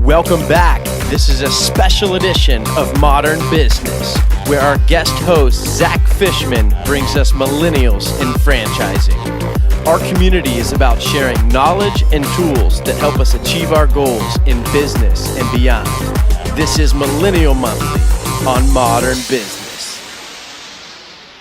Welcome back. This is a special edition of Modern Business, where our guest host, Zack Fishman, brings us millennials in franchising. Our community is about sharing knowledge and tools that help us achieve our goals in business and beyond. This is Millennial Monthly on Modern Business.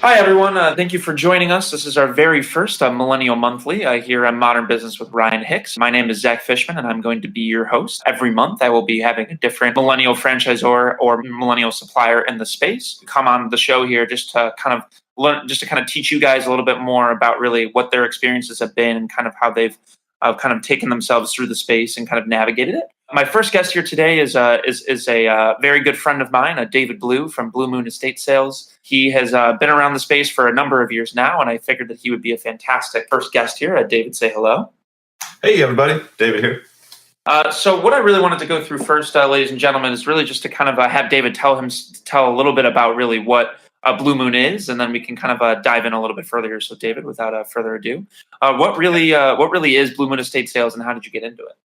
Hi, everyone. Thank you for joining us. This is our very first Millennial Monthly here on Modern Business with Ryan Hicks. My name is Zack Fishman, and I'm going to be your host. Every month, I will be having a different millennial franchisor or millennial supplier in the space come on the show here just to kind of learn, just to kind of teach you guys a little bit more about really what their experiences have been and kind of how they've kind of taken themselves through the space and kind of navigated it. My first guest here today is a very good friend of mine, David Blue from Blue Moon Estate Sales. He has been around the space for a number of years now, and I figured that he would be a fantastic first guest here. David, say hello. Hey, everybody. David here. So what I really wanted to go through first, ladies and gentlemen, is really just to kind of have David tell a little bit about really what Blue Moon is, and then we can kind of dive in a little bit further here. So, David, without further ado, what really is Blue Moon Estate Sales, and how did you get into it?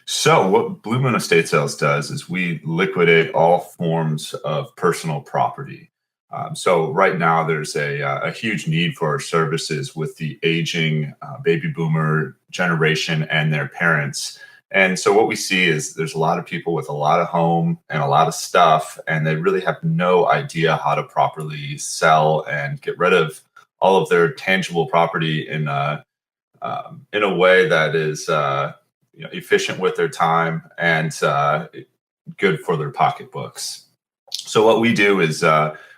So what Blue Moon Estate Sales does is we liquidate all forms of personal property. So right now there's a huge need for our services with the aging baby boomer generation and their parents. And so what we see is there's a lot of people with a lot of home and a lot of stuff, and they really have no idea how to properly sell and get rid of all of their tangible property in a way that is efficient with their time and good for their pocketbooks. So what we do is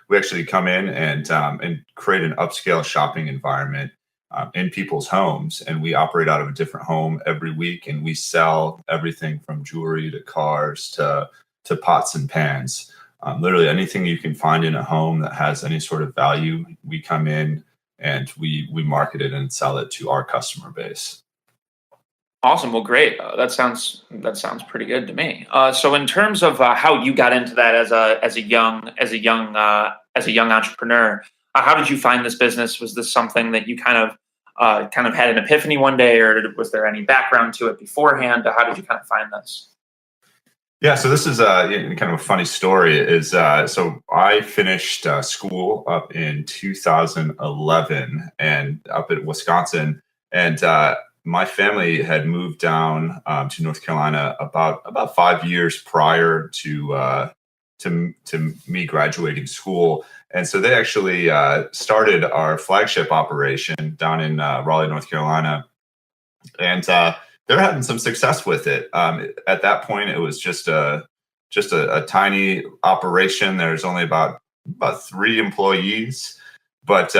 we actually come in and create an upscale shopping environment in people's homes, and we operate out of a different home every week, and we sell everything from jewelry to cars to pots and pans. Literally anything you can find in a home that has any sort of value, we come in and we market it and sell it to our customer base. Awesome. Well, great. That sounds pretty good to me. So, in terms of how you got into that as a young entrepreneur, how did you find this business? Was this something that you kind of had an epiphany one day, or was there any background to it beforehand? How did you kind of find this? Yeah, so this is kind of a funny story. So I finished school up in 2011 and up at Wisconsin, and my family had moved down to North Carolina about 5 years prior to me graduating school, and so they actually started our flagship operation down in Raleigh, North Carolina, and they're having some success with it. At that point, it was just a tiny operation. There's only about 3 employees, but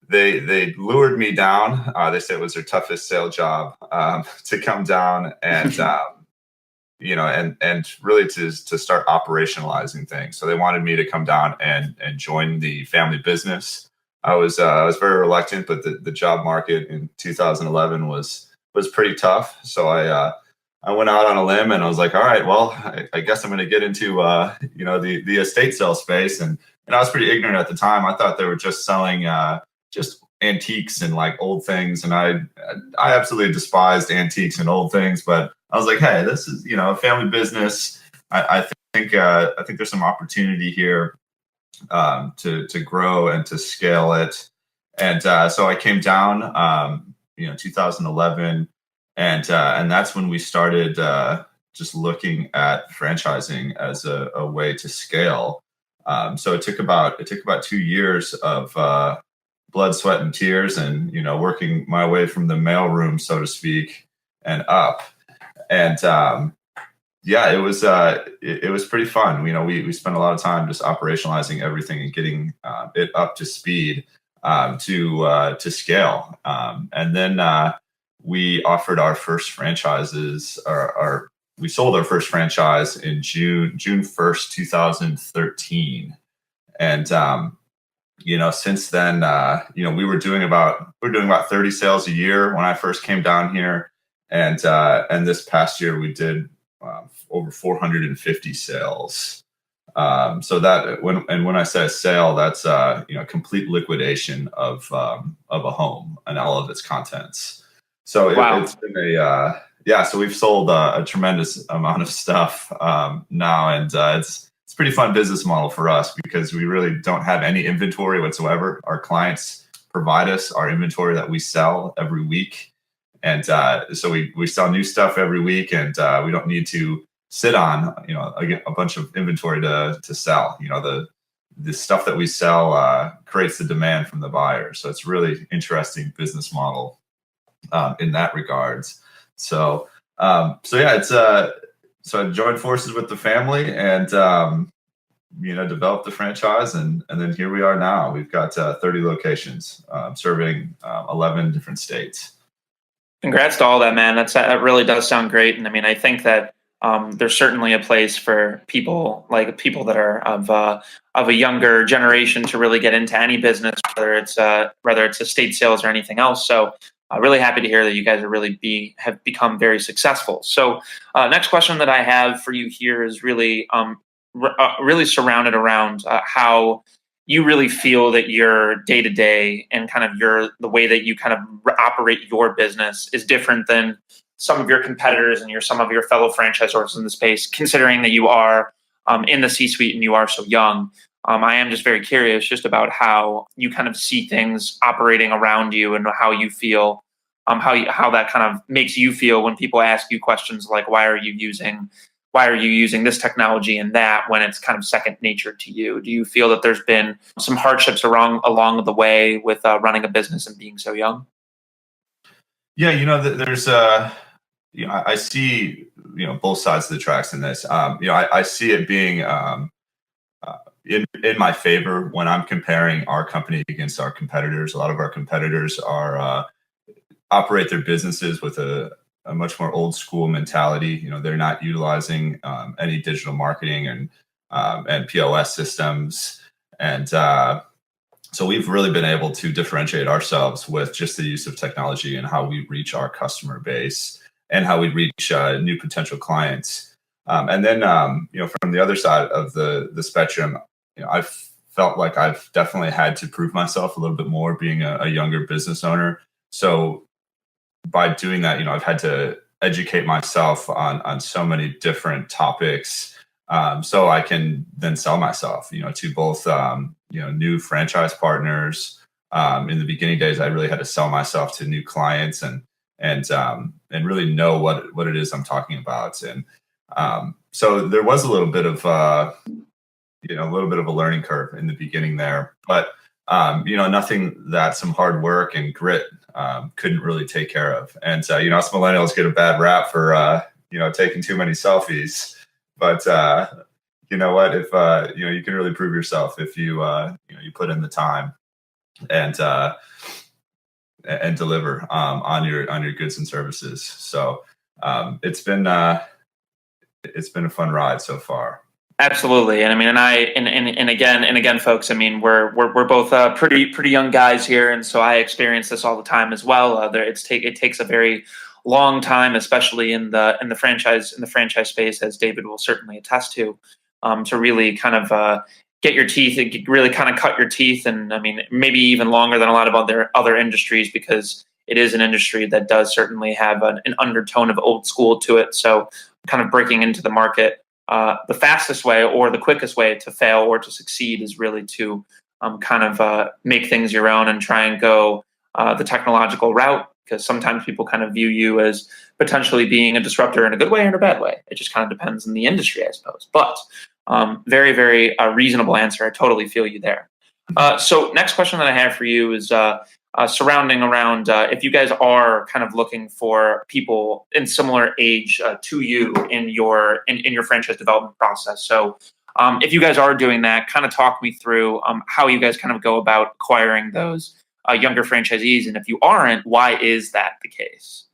they lured me down. They said it was their toughest sale job to come down and and really to start operationalizing things. So they wanted me to come down and join the family business. I was very reluctant, but the job market in 2011 was pretty tough. So I went out on a limb and I was like, all right, well, I guess I'm going to get into the estate sale space. And I was pretty ignorant at the time. I thought they were just selling just antiques and like old things, and I absolutely despised antiques and old things. But I was like, hey, this is a family business. I think there's some opportunity here to grow and to scale it. And so I came down 2011, and that's when we started just looking at franchising as a way to scale. So it took about 2 years of blood, sweat, and tears, and working my way from the mailroom, so to speak, and up. And it was pretty fun. We spent a lot of time just operationalizing everything and getting it up to speed to scale. And then we offered our first franchises. We sold our first franchise in June 1st, 2013, and since then, we're doing about 30 sales a year when I first came down here, and this past year we did over 450 sales. So that when I say sale, that's complete liquidation of a home and all of its contents. So wow. It's been Yeah, so we've sold a tremendous amount of stuff now, and it's a pretty fun business model for us because we really don't have any inventory whatsoever. Our clients provide us our inventory that we sell every week, and so we sell new stuff every week, and we don't need to sit on a bunch of inventory to sell. The stuff that we sell creates the demand from the buyer, so it's really interesting business model in that regards. So yeah, so I joined forces with the family and developed the franchise, and then here we are now. We've got 30 locations, serving 11 different states. Congrats to all that, man. That really does sound great. And I mean, I think that there's certainly a place for people that are of a younger generation to really get into any business, whether it's estate sales or anything else. So really happy to hear that you guys are have become very successful. So next question that I have for you here is really really surrounded around how you really feel that your day to day and kind of the way that you kind of operate your business is different than some of your competitors and some of your fellow franchisors in the space, considering that you are in the C-suite and you are so young. I am just very curious just about how you kind of see things operating around you and how you feel, how that kind of makes you feel when people ask you questions like, why are you using this technology and that, when it's kind of second nature to you? Do you feel that there's been some hardships along the way with running a business and being so young? Yeah, there's I see both sides of the tracks in this. I see it being in my favor when I'm comparing our company against our competitors. A lot of our competitors operate their businesses with a much more old school mentality. They're not utilizing any digital marketing and POS systems, and so we've really been able to differentiate ourselves with just the use of technology and how we reach our customer base and how we reach new potential clients. And then, from the other side of the spectrum, I've felt like I've definitely had to prove myself a little bit more being a younger business owner. So by doing that, I've had to educate myself on so many different topics, so I can then sell myself, to both, new franchise partners. In the beginning days, I really had to sell myself to new clients and really know what it is I'm talking about. And so there was a little bit of a learning curve in the beginning there, but nothing that some hard work and grit couldn't really take care of. And us millennials get a bad rap for taking too many selfies, but you know what? If you can really prove yourself if you you put in the time and deliver on your goods and services. So it's been a fun ride so far. Absolutely, and I mean, and again, folks. I mean, we're both pretty young guys here, and so I experience this all the time as well. It takes a very long time, especially in the franchise space, as David will certainly attest to really kind of get your teeth and really kind of cut your teeth, and I mean, maybe even longer than a lot of other industries, because it is an industry that does certainly have an undertone of old school to it. So, kind of breaking into the market. The fastest way or the quickest way to fail or to succeed is really to kind of make things your own and try and go the technological route, because sometimes people kind of view you as potentially being a disruptor in a good way or in a bad way. It just kind of depends on the industry, I suppose. But very, very reasonable answer. I totally feel you there. So next question that I have for you is surrounding around if you guys are kind of looking for people in similar age to you in your franchise development process. So if you guys are doing that, kind of talk me through how you guys kind of go about acquiring those younger franchisees, and if you aren't, why is that the case?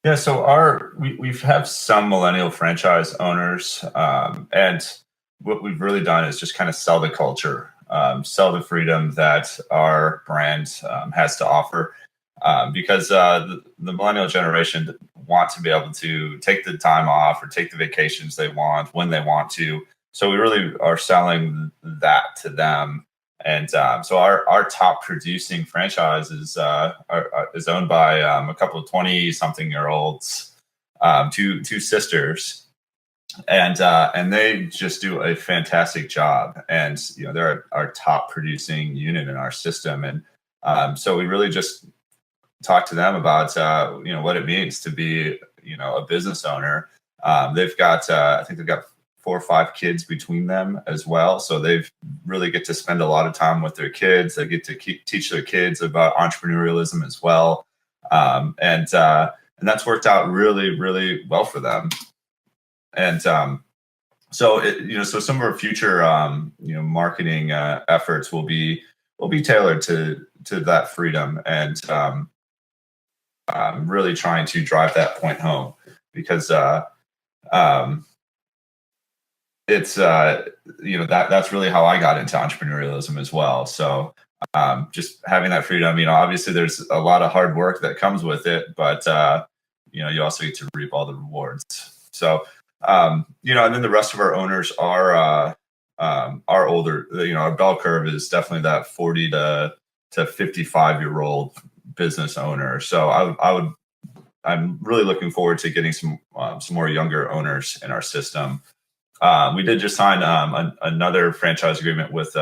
Yeah, so we've have some millennial franchise owners, and what we've really done is just kind of sell the culture, sell the freedom that our brand has to offer, because the millennial generation want to be able to take the time off or take the vacations they want when they want to. So we really are selling that to them. And so our top producing franchise is owned by a couple of 20-something-year-olds two sisters, and they just do a fantastic job. And they're our top producing unit in our system, and so we really just talk to them about what it means to be a business owner. They've got I think they've got 4 or 5 kids between them as well, so they've really get to spend a lot of time with their kids. They get to teach their kids about entrepreneurialism as well, and that's worked out really, really well for them. And so some of our future marketing efforts will be tailored to that freedom, and really trying to drive that point home, because it's that's really how I got into entrepreneurialism as well. So just having that freedom, obviously there's a lot of hard work that comes with it, but you also get to reap all the rewards. So and then the rest of our owners are older. Our bell curve is definitely that 40 to 55-year-old business owner. So I'm really looking forward to getting some more younger owners in our system. We did just sign another franchise agreement with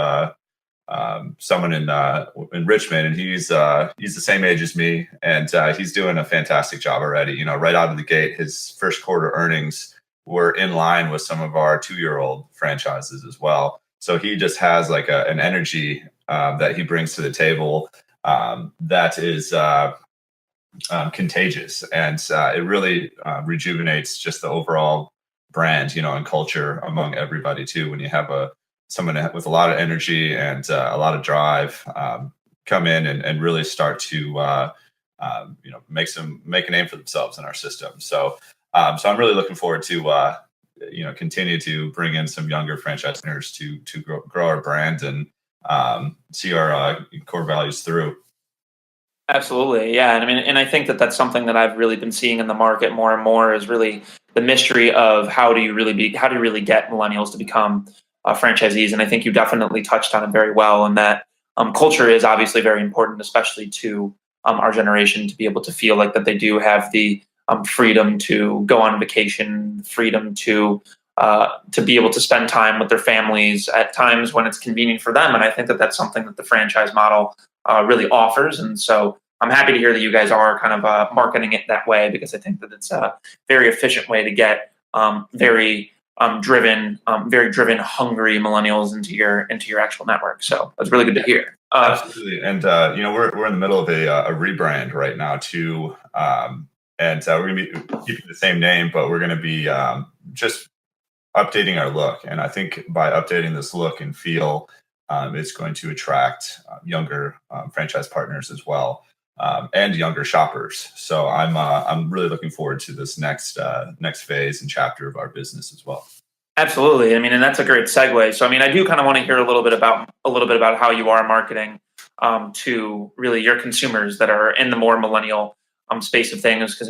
someone in Richmond, and he's the same age as me, and he's doing a fantastic job already. Right out of the gate, his first quarter earnings were in line with some of our 2-year-old franchises as well. So he just has like an energy that he brings to the table that is contagious, and it really rejuvenates just the overall brand, and culture among everybody too. When you have someone with a lot of energy and a lot of drive come in and really start to make a name for themselves in our system. So I'm really looking forward to continue to bring in some younger franchise owners to grow our brand and see our core values through. Absolutely. Yeah. And I think that that's something that I've really been seeing in the market more and more, is really the mystery of how do you really get millennials to become franchisees. And I think you definitely touched on it very well. And that culture is obviously very important, especially to our generation, to be able to feel like that they do have the freedom to go on vacation, freedom to be able to spend time with their families at times when it's convenient for them. And I think that that's something that the franchise model really offers. And so I'm happy to hear that you guys are kind of marketing it that way, because I think that it's a very efficient way to get very driven, hungry millennials into your actual network. So that's really good to hear. Absolutely. And we're in the middle of a rebrand right now too, and we're going to be keeping the same name, but we're going to be just updating our look. And I think by updating this look and feel, it's going to attract younger franchise partners as well, and younger shoppers. So I'm really looking forward to this next phase and chapter of our business as well. Absolutely. And that's a great segue. So I do kind of want to hear a little bit about how you are marketing to really your consumers that are in the more millennial space of things. Because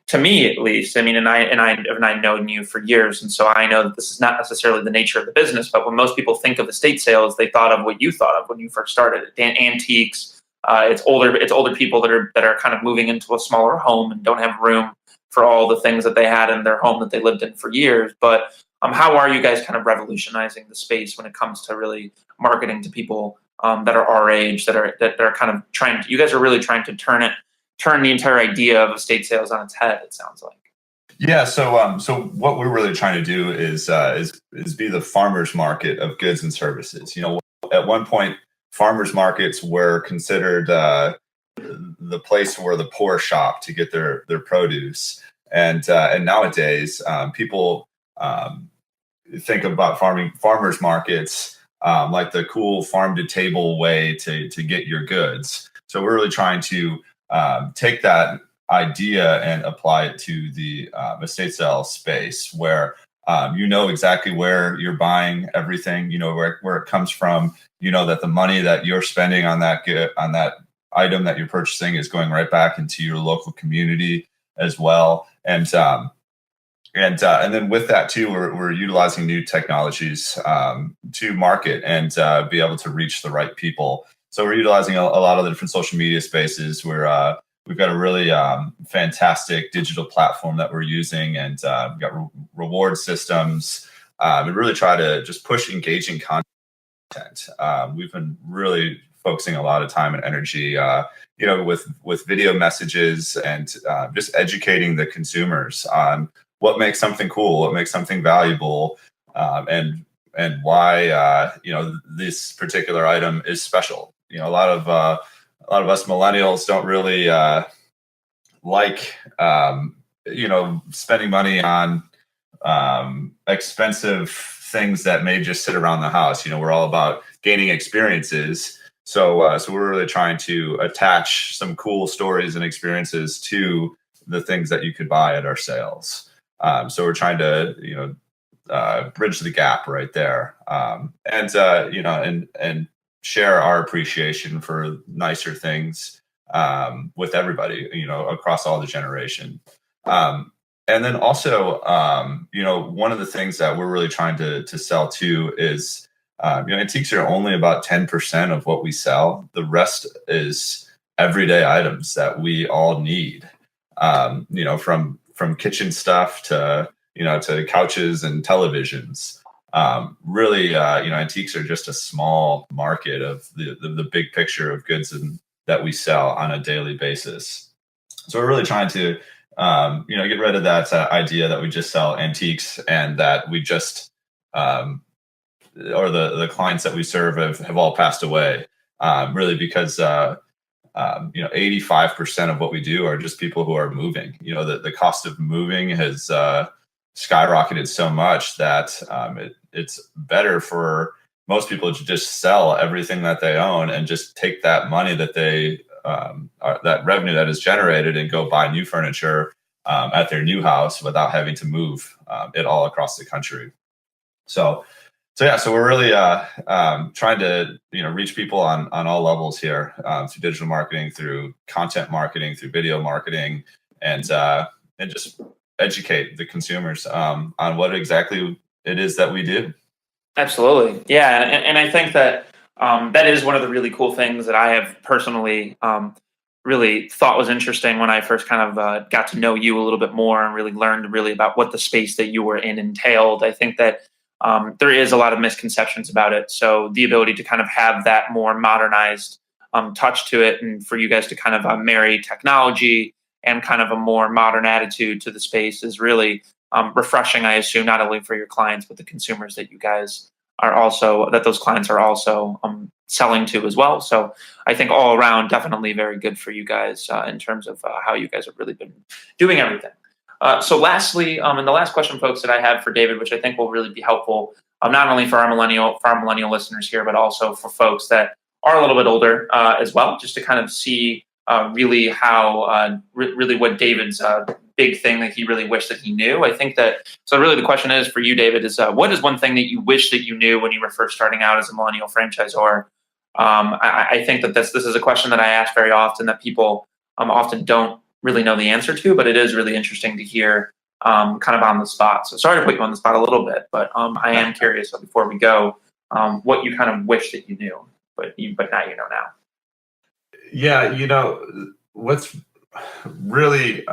to me at least, and I've known you for years, and so I know that this is not necessarily the nature of the business. But when most people think of estate sales, they thought of what you thought of when you first started. Antiques. It's older people that are kind of moving into a smaller home and don't have room for all the things that they had in their home that they lived in for years. But how are you guys kind of revolutionizing the space when it comes to really marketing to people that are our age, that are kind of trying to? You guys are really trying to turn the entire idea of estate sales on its head, it sounds like. Yeah. So what we're really trying to do is be the farmers market of goods and services. At one point, farmers markets were considered the place where the poor shop to get their produce, and nowadays people think about farmers markets like the cool farm to table way to get your goods. So we're really trying to take that idea and apply it to the estate sale space, where exactly where you're buying everything, where it comes from, that the money that you're spending on that item that you're purchasing is going right back into your local community as well. And then with that too, we're utilizing new technologies to market and be able to reach the right people. So we're utilizing a lot of the different social media spaces. We're we've got a really fantastic digital platform that we're using, and we've got reward systems. And really try to just push engaging content. We've been really focusing a lot of time and energy, with video messages and just educating the consumers on what makes something cool, what makes something valuable, and why this particular item is special. A lot of us millennials don't really like spending money on expensive things that may just sit around the house. We're all about gaining experiences. So we're really trying to attach some cool stories and experiences to the things that you could buy at our sales. So we're trying to, bridge the gap right there, and share our appreciation for nicer things with everybody, across all the generation. And then also, one of the things that we're really trying to sell too is, antiques are only about 10% of what we sell. The rest is everyday items that we all need, from kitchen stuff to couches and televisions. Really, antiques are just a small market of the big picture of goods that we sell on a daily basis. So we're really trying to get rid of that idea that we just sell antiques and that we just or the clients that we serve have all passed away. Really, because 85% of what we do are just people who are moving. The cost of moving has skyrocketed so much that it's better for most people to just sell everything that they own and just take that money that they that revenue that is generated and go buy new furniture at their new house without having to move it all across the country. So we're really trying to reach people on all levels here, through digital marketing, through content marketing, through video marketing, and just educate the consumers on what exactly it is that we do. Absolutely. Yeah. And I think that that is one of the really cool things that I have personally really thought was interesting when I first kind of got to know you a little bit more and really learned really about what the space that you were in entailed. I think that there is a lot of misconceptions about it. So the ability to kind of have that more modernized touch to it, and for you guys to kind of marry technology and kind of a more modern attitude to the space is really refreshing, I assume, not only for your clients, but the consumers that you guys are also, that those clients are also selling to as well. So I think all around, definitely very good for you guys in terms of how you guys have really been doing everything. So lastly, and the last question, folks, that I have for David, which I think will really be helpful, not only for our millennial listeners here, but also for folks that are a little bit older as well, just to kind of see really how really what David's big thing that he really wished that he knew. I think that, so really the question is for you, David, is what is one thing that you wish that you knew when you were first starting out as a millennial franchisor? I think that this is a question that I ask very often that people often don't really know the answer to, but it is really interesting to hear kind of on the spot. So sorry to put you on the spot a little bit, but I am curious, so before we go, what you kind of wish that you knew, but now you know now. Yeah, what's really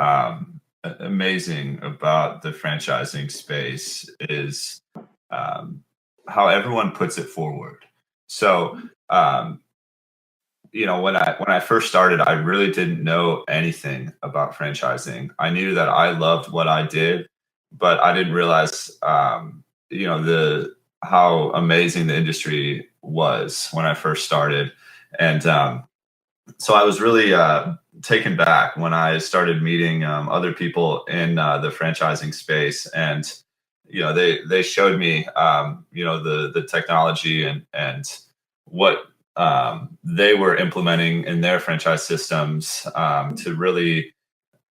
amazing about the franchising space is how everyone puts it forward. So, when I first started, I really didn't know anything about franchising. I knew that I loved what I did, but I didn't realize, how amazing the industry was when I first started. And so I was really taken back when I started meeting other people in the franchising space, and they showed me the technology and what they were implementing in their franchise systems to really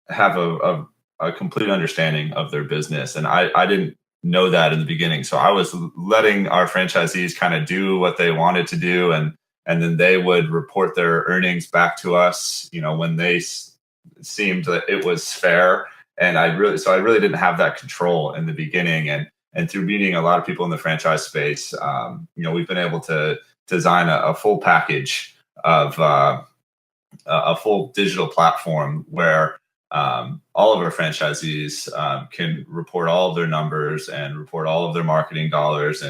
have a complete understanding of their business. And I didn't know that in the beginning, so I was letting our franchisees kind of do what they wanted to do, and then they would report their earnings back to us, when they seemed that it was fair. And I really didn't have that control in the beginning. And through meeting a lot of people in the franchise space, we've been able to design a full package of a full digital platform where all of our franchisees can report all of their numbers and report all of their marketing dollars,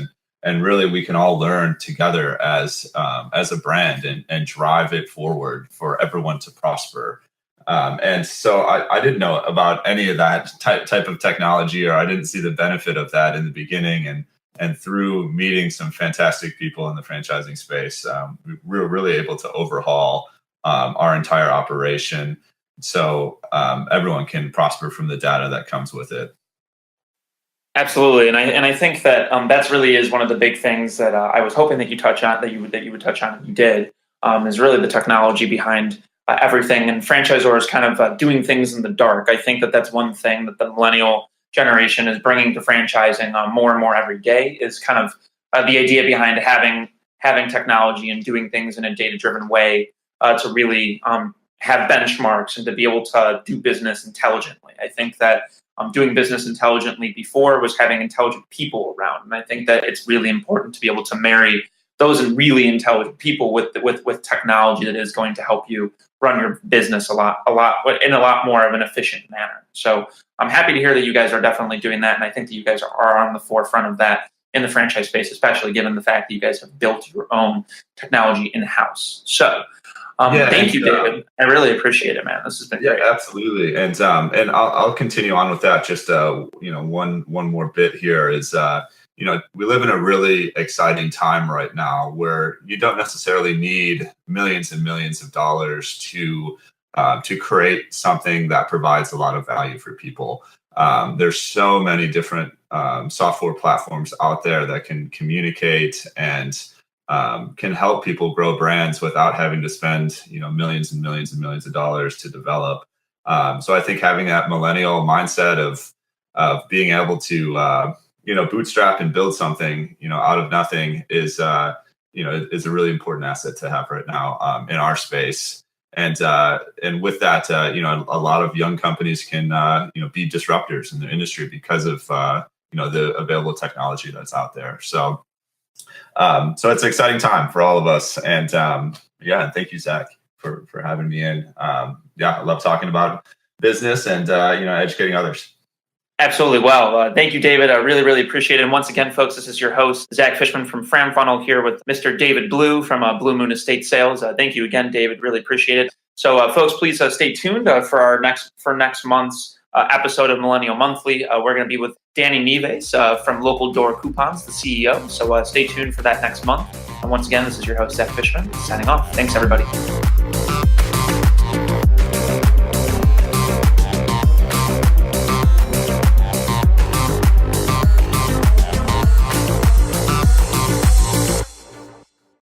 and really we can all learn together as a brand and drive it forward for everyone to prosper. And so I didn't know about any of that type of technology, or I didn't see the benefit of that in the beginning. And through meeting some fantastic people in the franchising space, we were really able to overhaul our entire operation, so everyone can prosper from the data that comes with it. Absolutely, and I think that that's really is one of the big things that I was hoping that you touch on, that you would touch on, and you did, is really the technology behind everything, and franchisors kind of doing things in the dark. I think that that's one thing that the millennial generation is bringing to franchising more and more every day, is kind of the idea behind having technology and doing things in a data-driven way to really have benchmarks and to be able to do business intelligently. I think that doing business intelligently before was having intelligent people around, and I think that it's really important to be able to marry those really intelligent people with technology that is going to help you run your business in a lot more of an efficient manner. So I'm happy to hear that you guys are definitely doing that, and I think that you guys are on the forefront of that in the franchise space, especially given the fact that you guys have built your own technology in-house. So thank you, David. I really appreciate it, man. This has been great. Absolutely. And I'll continue on with that. Just one more bit here is we live in a really exciting time right now where you don't necessarily need millions and millions of dollars to create something that provides a lot of value for people. There's so many different software platforms out there that can communicate and can help people grow brands without having to spend millions and millions and millions of dollars to develop. So I think having that millennial mindset of being able to bootstrap and build something out of nothing is a really important asset to have right now in our space. And with that, a lot of young companies can be disruptors in their industry because of the available technology that's out there. So it's an exciting time for all of us. And and thank you, Zach, for having me in. I love talking about business and educating others. Absolutely. Well, thank you, David. I really, really appreciate it. And once again, folks, this is your host, Zack Fishman from Fram Funnel, here with Mr. David Blue from Blue Moon Estate Sales. Thank you again, David. Really appreciate it. So, folks, please stay tuned for next month's episode of Millennial Monthly. We're going to be with Danny Nieves from Local Door Coupons, the CEO. So stay tuned for that next month. And once again, this is your host, Zack Fishman, signing off. Thanks, everybody.